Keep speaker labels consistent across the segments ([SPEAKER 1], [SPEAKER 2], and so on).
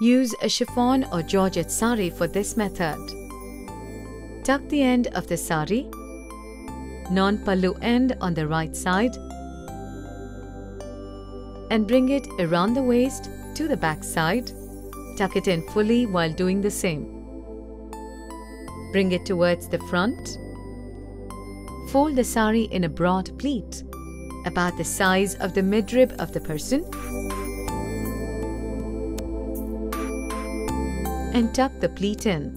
[SPEAKER 1] Use a chiffon or georgette sari for this method. Tuck the end of the sari, non-pallu end on the right side, and bring it around the waist to the back side. Tuck it in fully while doing the same. Bring it towards the front. Fold the sari in a broad pleat, about the size of the midrib of the person, and tuck the pleat in.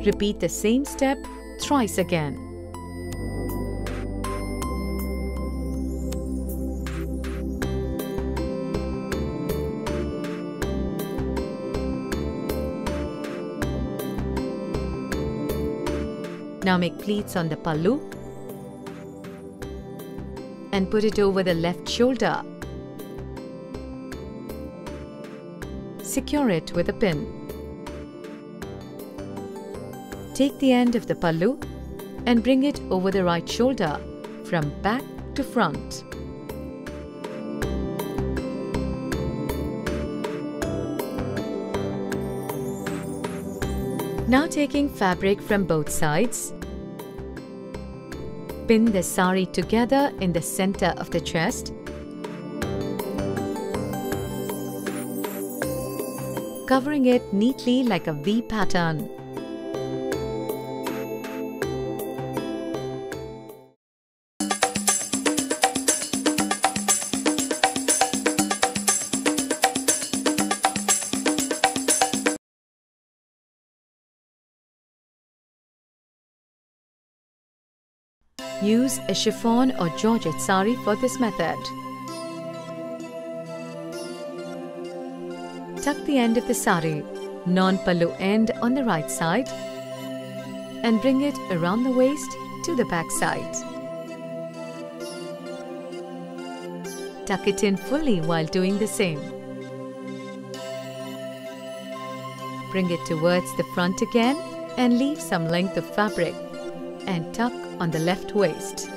[SPEAKER 1] Repeat the same step thrice again. Now make pleats on the pallu and put it over the left shoulder. Secure it with a pin. Take the end of the pallu and bring it over the right shoulder from back to front. Now taking fabric from both sides, pin the sari together in the center of the chest. Covering it neatly like a V pattern. Use a chiffon or georgette sari for this method. Tuck the end of the sari, non-pallu end on the right side, and bring it around the waist to the back side. Tuck it in fully while doing the same. Bring it towards the front again and leave some length of fabric and tuck on the left waist.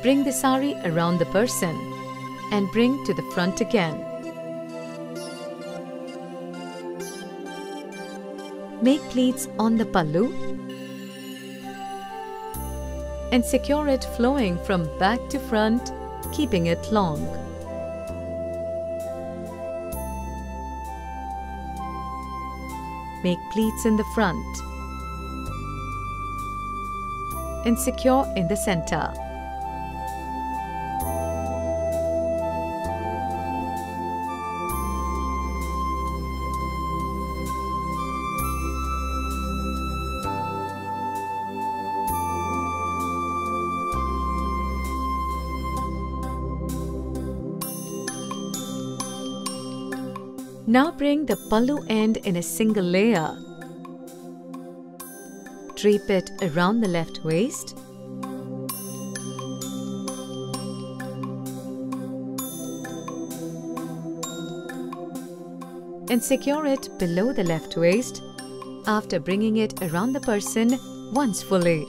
[SPEAKER 1] Bring the sari around the person and bring to the front again. Make pleats on the pallu and secure it flowing from back to front, keeping it long. Make pleats in the front and secure in the center. Now bring the pallu end in a single layer. Drape it around the left waist. And secure it below the left waist after bringing it around the person once fully.